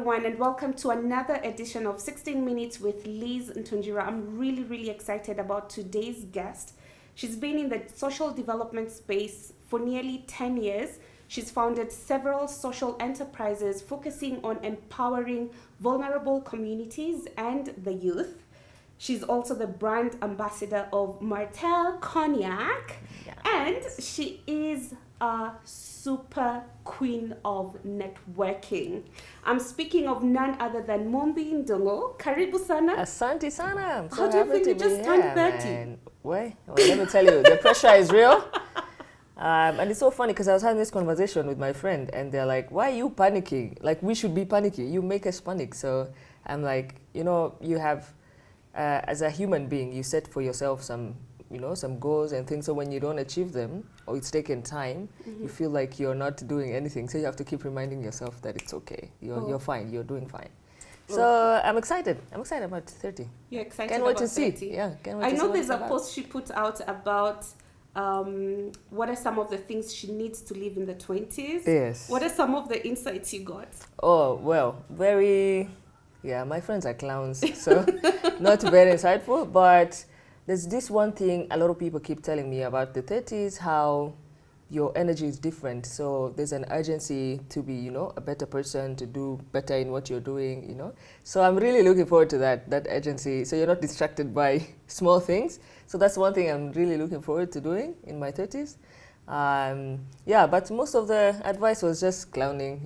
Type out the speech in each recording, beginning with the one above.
everyone, and welcome to another edition of 16 Minutes with Lizz Ntonjira. I'm really excited about today's guest. She's been in the social development space for nearly 10 years. She's founded several social enterprises focusing on empowering vulnerable communities and the youth. She's also the brand ambassador of Martell Cognac, and she is a super queen of networking. I'm speaking of none other than Mumbi Ndung'u. Karibu sana. Asante sana. I'm so How do you happy feel? You to just be turned here, 30. man. Well, let me tell you, the pressure is real. And it's so funny because I was having this conversation with my friend and they're like, why are you panicking? Like, we should be panicking. You make us panic. So I'm like, you have, as a human being, you set for yourself some goals and things. So when you don't achieve them or it's taken time, you feel like you're not doing anything. So you have to keep reminding yourself that it's okay. You're fine. You're doing fine. So I'm excited. I'm excited about 30. You're excited Can't about wait to 30. see. Yeah, can't wait I to see know what there's it's a about. post she put out about what are some of the things she needs to live in the 20s. Yes. What are some of the insights you got? Oh, well, my friends are clowns, so not very insightful, but there's this one thing a lot of people keep telling me about the 30s, how your energy is different. So there's an urgency to be, a better person, to do better in what you're doing, So I'm really looking forward to that urgency. So you're not distracted by small things. So that's one thing I'm really looking forward to doing in my 30s. But most of the advice was just clowning,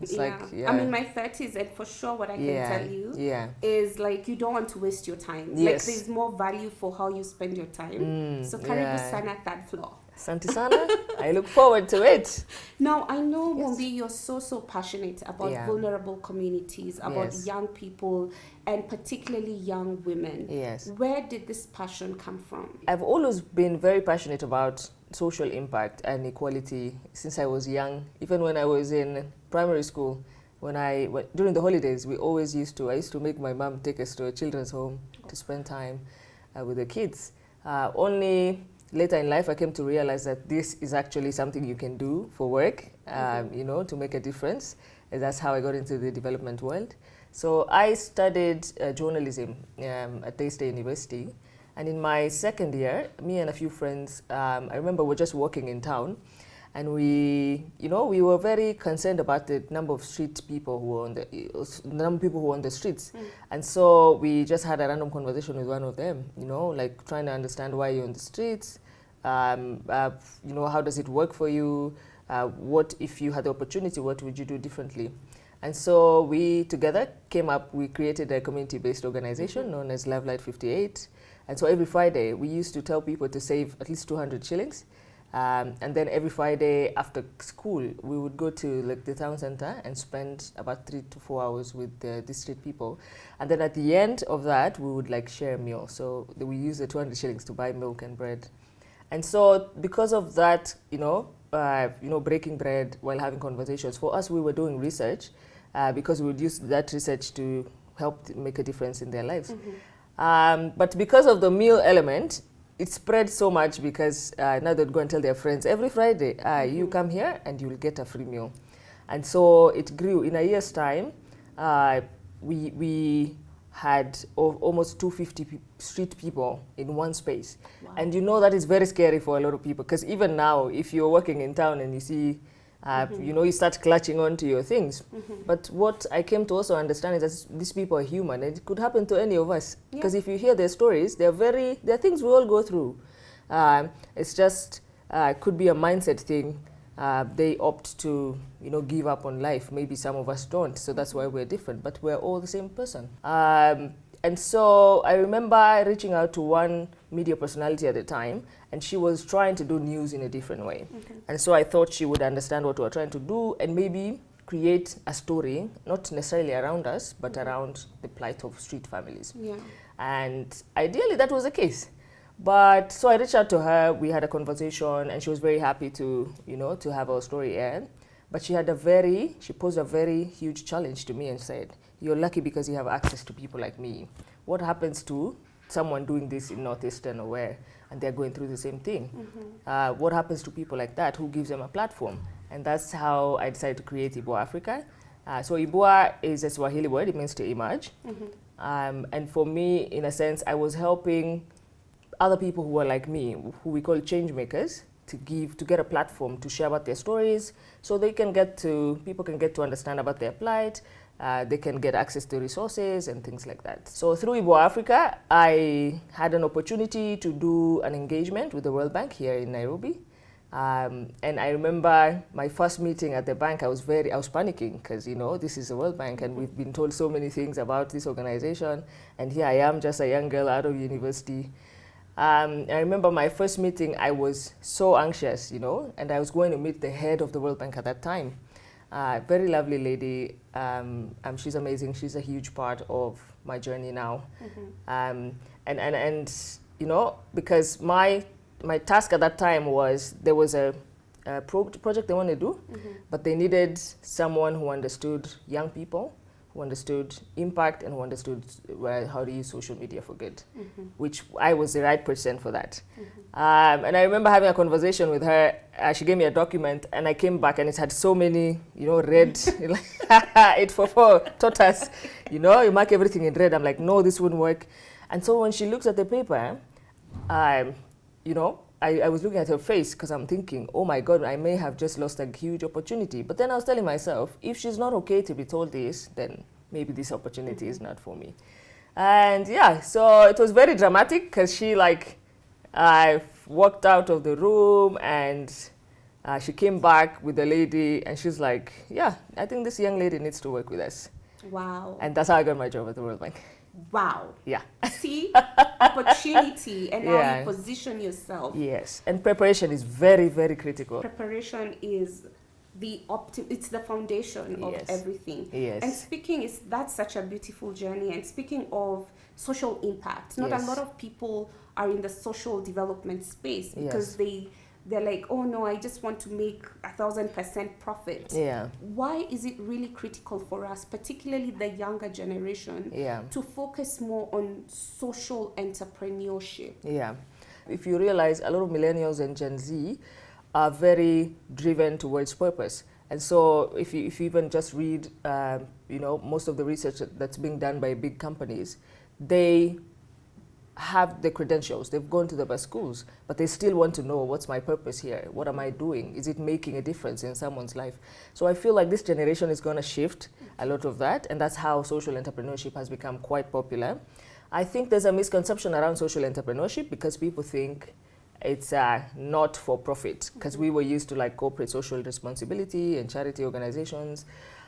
It's I mean, my 30s, and for sure what I can tell you is like, you don't want to waste your time. Yes. Like, there's more value for how you spend your time. So karibu sana, third floor. Asante sana. I look forward to it. Now, I know, Mumbi, you're so passionate about vulnerable communities, about young people, and particularly young women. Yes. Where did this passion come from? I've always been very passionate about social impact and equality since I was young. Even when I was in primary school, during the holidays, I used to make my mom take us to a children's home to spend time with the kids. Only later in life, I came to realize that this is actually something you can do for work, to make a difference. And that's how I got into the development world. So I studied journalism at Daystate University. And in my second year, me and a few friends, I remember we're just walking in town. And we were very concerned about the number of street people who were on the streets. And so we just had a random conversation with one of them, like trying to understand why you're on the streets, how does it work for you? What if you had the opportunity, what would you do differently? And so we together we created a community-based organization known as Love Light 58. And so every Friday, we used to tell people to save at least 200 shillings. And then every Friday after school, we would go to the town center and spend about 3 to 4 hours with the street people. And then at the end of that, we would share a meal. So we use the 200 shillings to buy milk and bread. And so because of that, breaking bread while having conversations, for us, we were doing research because we would use that research to help make a difference in their lives. But because of the meal element, it spread so much because now they'd go and tell their friends, every Friday, you come here and you'll get a free meal. And so it grew. In a year's time, we had almost 250 street people in one space. Wow. And that is very scary for a lot of people, because even now, if you're working in town and you see, you start clutching onto your things. But what I came to also understand is that these people are human, and it could happen to any of us. Because if you hear their stories, they're things we all go through. It's just, it could be a mindset thing. They opt to, give up on life. Maybe some of us don't, so that's why we're different, but we're all the same person. And so I remember reaching out to one media personality at the time, and she was trying to do news in a different way. And so I thought she would understand what we were trying to do and maybe create a story, not necessarily around us, but around the plight of street families. And ideally that was the case. But so I reached out to her, we had a conversation, and she was very happy to, to have our story aired. But she posed a very huge challenge to me and said, you're lucky because you have access to people like me. What happens to someone doing this in Northeastern or where, and they're going through the same thing? What happens to people like that? Who gives them a platform? And that's how I decided to create Ibo Africa. So Ibua is a Swahili word, it means to emerge. And for me, in a sense, I was helping other people who were like me, who we call change makers, to get a platform to share about their stories, so people can get to understand about their plight, they can get access to resources and things like that. So through Ibo Africa, I had an opportunity to do an engagement with the World Bank here in Nairobi. And I remember my first meeting at the bank, I was panicking because, this is the World Bank and we've been told so many things about this organization. And here I am, just a young girl out of university. I remember my first meeting, I was so anxious, and I was going to meet the head of the World Bank at that time. Very lovely lady. She's amazing. She's a huge part of my journey now. And because my task at that time was, there was a project they wanted to do, but they needed someone who understood young people, who understood impact, and who understood how to use social media for good, which I was the right person for that. And I remember having a conversation with her. She gave me a document, and I came back, and it had so many, red, 844 taught us, you mark everything in red. I'm like, no, this wouldn't work. And so when she looks at the paper, I was looking at her face because I'm thinking, oh my God, I may have just lost a huge opportunity. But then I was telling myself, if she's not okay to be told this, then maybe this opportunity is not for me. And yeah, so it was very dramatic because I walked out of the room and she came back with the lady and she's like, yeah, I think this young lady needs to work with us. Wow. And that's how I got my job at the World Bank. Wow. Yeah. See, opportunity and how you position yourself. Yes, and preparation is very, very critical. Preparation is it's the foundation of everything. Yes. And that's such a beautiful journey. And speaking of social impact, not a lot of people are in the social development space because they're like, oh no, I just want to make 1,000% profit. Yeah. Why is it really critical for us, particularly the younger generation, to focus more on social entrepreneurship? Yeah. If you realize, a lot of millennials and Gen Z are very driven towards purpose. And so if you even just read, most of the research that's being done by big companies, they have the credentials, they've gone to the best schools, but they still want to know, what's my purpose here? What am I doing? Is it making a difference in someone's life? So I feel like this generation is going to shift a lot of that, and that's how social entrepreneurship has become quite popular. I think there's a misconception around social entrepreneurship because people think it's not for profit, because we were used to corporate social responsibility and charity organizations,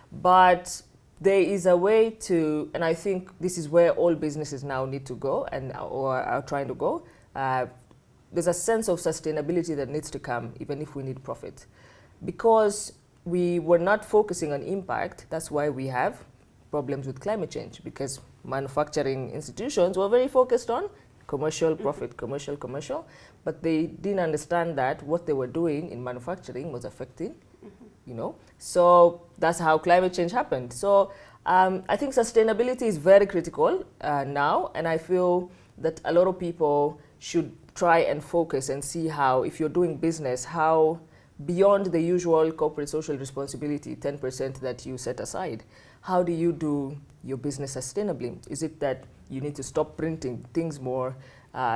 but there is a way to, and I think this is where all businesses now need to go or are trying to go. There's a sense of sustainability that needs to come, even if we need profit. Because we were not focusing on impact, that's why we have problems with climate change, because manufacturing institutions were very focused on commercial profit, commercial, but they didn't understand that what they were doing in manufacturing was affecting so that's how climate change happened. So I think sustainability is very critical now, and I feel that a lot of people should try and focus and see how, if you're doing business, how beyond the usual corporate social responsibility, 10% that you set aside, how do you do your business sustainably? Is it that you need to stop printing things more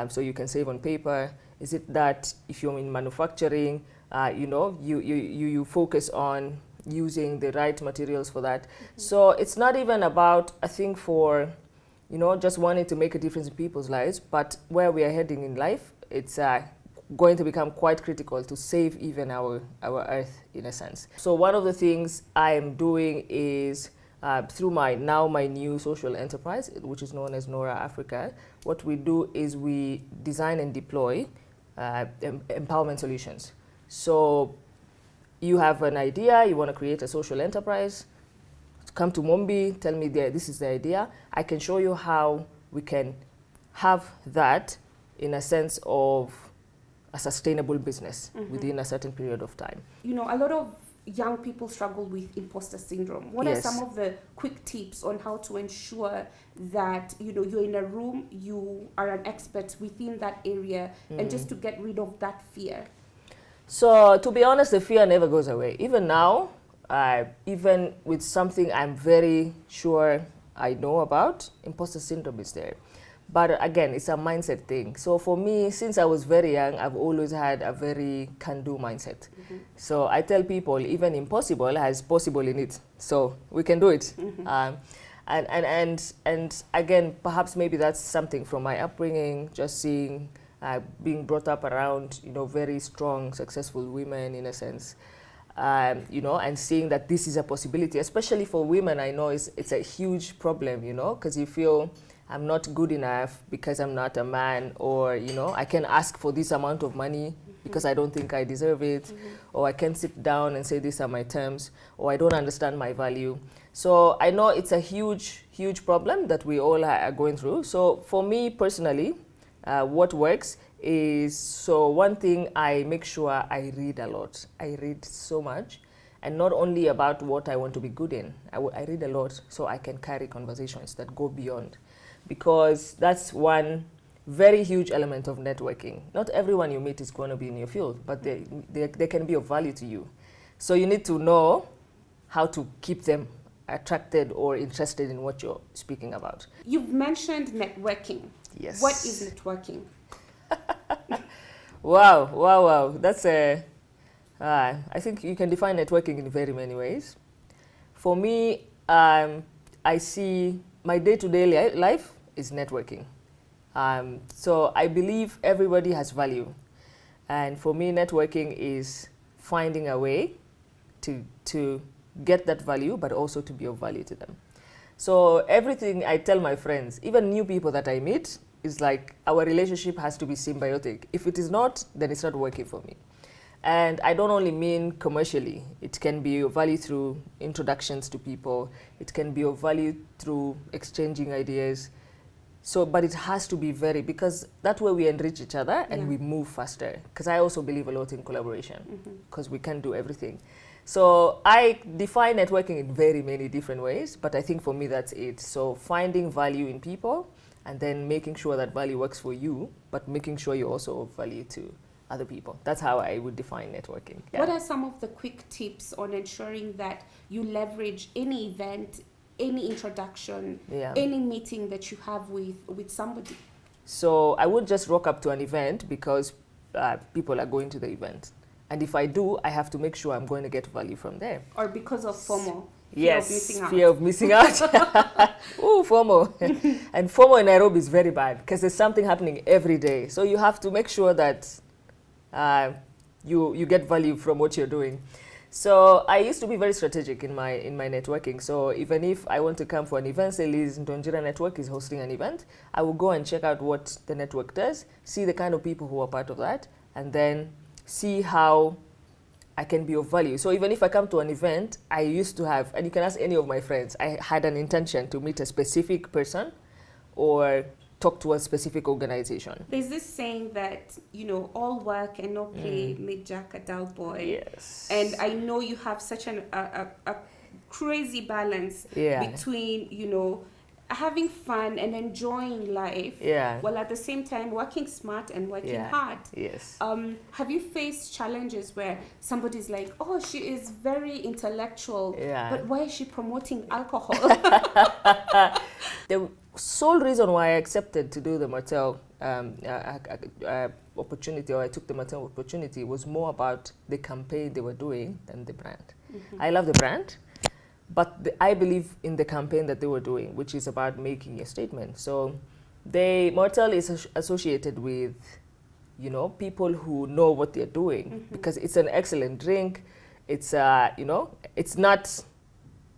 so you can save on paper? Is it that if you're in manufacturing, you focus on using the right materials for that? So it's not even about, I think, for, just wanting to make a difference in people's lives, but where we are heading in life, it's going to become quite critical to save even our earth, in a sense. So one of the things I am doing is, through my new social enterprise, which is known as Nora Africa, what we do is we design and deploy empowerment solutions. So you have an idea, you want to create a social enterprise, come to Mumbi, tell me this is the idea. I can show you how we can have that in a sense of a sustainable business within a certain period of time. A lot of young people struggle with imposter syndrome. What are some of the quick tips on how to ensure that you're in a room, you are an expert within that area, and just to get rid of that fear? So to be honest, the fear never goes away. Even now, even with something I'm very sure I know about, imposter syndrome is there. But again, it's a mindset thing. So for me, since I was very young, I've always had a very can-do mindset. So I tell people, even impossible has possible in it. So we can do it. And again, perhaps maybe that's something from my upbringing, just seeing, being brought up around, very strong, successful women in a sense. And seeing that this is a possibility, especially for women, I know it's a huge problem, because you feel I'm not good enough because I'm not a man, or, I can ask for this amount of money because I don't think I deserve it, or I can sit down and say these are my terms, or I don't understand my value. So I know it's a huge, huge problem that we all are going through. So for me personally, what works is, so one thing, I make sure I read a lot. I read so much, and not only about what I want to be good in. I read a lot so I can carry conversations that go beyond, because that's one very huge element of networking. Not everyone you meet is going to be in your field, but they can be of value to you. So you need to know how to keep them attracted or interested in what you're speaking about. You've mentioned networking. Yes. What is networking? Wow. That's I think you can define networking in very many ways. For me, I see my day-to-day life is networking. So I believe everybody has value. And for me, networking is finding a way to get that value, but also to be of value to them. So everything I tell my friends, even new people that I meet, is like our relationship has to be symbiotic. If it is not, then it's not working for me. And I don't only mean commercially. It can be of value through introductions to people. It can be of value through exchanging ideas. So, but it has to be because that way we enrich each other and we move faster. Because I also believe a lot in collaboration, because we can't do everything. So I define networking in very many different ways, but I think for me that's it. So finding value in people, and then making sure that value works for you, but making sure you're also of value to other people. That's how I would define networking. Yeah. What are some of the quick tips on ensuring that you leverage any event, any introduction, any meeting that you have with somebody? So I would just rock up to an event because people are going to the event. And if I do, I have to make sure I'm going to get value from there. Or because of FOMO. Fear of missing out. Ooh, FOMO. And FOMO in Nairobi is very bad because there's something happening every day. So you have to make sure that you get value from what you're doing. So I used to be very strategic in my networking. So even if I want to come for an event, say Lizz Ntonjira Network is hosting an event, I will go and check out what the network does, see the kind of people who are part of that, and then see how I can be of value. So even if I come to an event, I used to have, and you can ask any of my friends, I had an intention to meet a specific person or talk to a specific organization. There's this saying that, all work and no play made Jack a dull boy. Yes. And I know you have such a crazy balance between, having fun and enjoying life, while at the same time working smart and working hard. Yes. Have you faced challenges where somebody's like, oh, she is very intellectual, but why is she promoting alcohol? The sole reason why I accepted to do the Martell opportunity, or I took the Martell opportunity, was more about the campaign they were doing than the brand. I love the brand, but I believe in the campaign that they were doing, which is about making a statement. So Martell is associated with, people who know what they're doing, because it's an excellent drink. It's, it's not,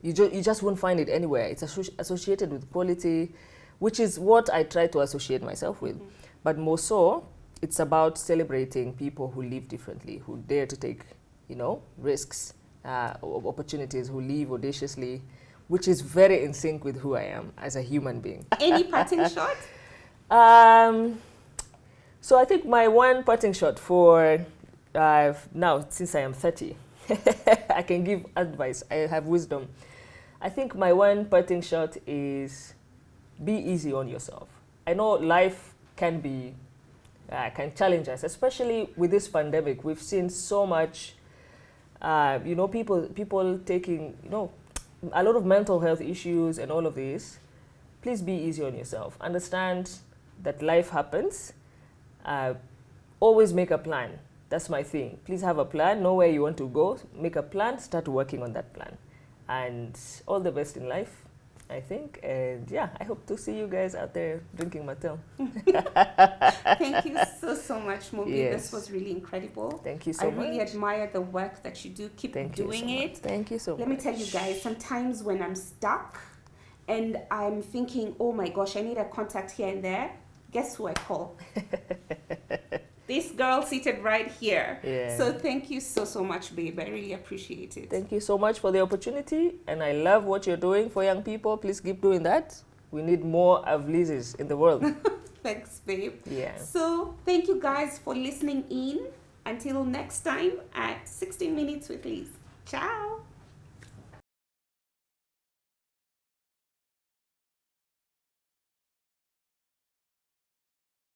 you just won't find it anywhere. It's associated with quality, which is what I try to associate myself with. But more so, it's about celebrating people who live differently, who dare to take, risks, opportunities, who live audaciously, which is very in sync with who I am as a human being. Any parting shot? So I think my one parting shot for now, since I am 30, I can give advice. I have wisdom. I think my one parting shot is be easy on yourself. I know life can challenge us, especially with this pandemic. We've seen so much you know, people taking, you know, a lot of mental health issues and all of this. Please be easy on yourself. Understand that life happens. Always make a plan. That's my thing. Please have a plan. Know where you want to go. Make a plan. Start working on that plan. And all the best in life, I think. And yeah, I hope to see you guys out there drinking Mattel. Thank you so much, Mumbi. Yes. This was really incredible. Thank you so much. I really admire the work that you do. Keep doing it. Thank you so much. Let me tell you guys, sometimes when I'm stuck and I'm thinking, oh my gosh, I need a contact here and there, guess who I call? This girl seated right here. Yeah. So thank you so much, babe. I really appreciate it. Thank you so much for the opportunity, and I love what you're doing for young people. Please keep doing that. We need more of Lizzes in the world. Thanks, babe. Yeah. So thank you guys for listening in. Until next time at 16 Minutes with Liz. Ciao.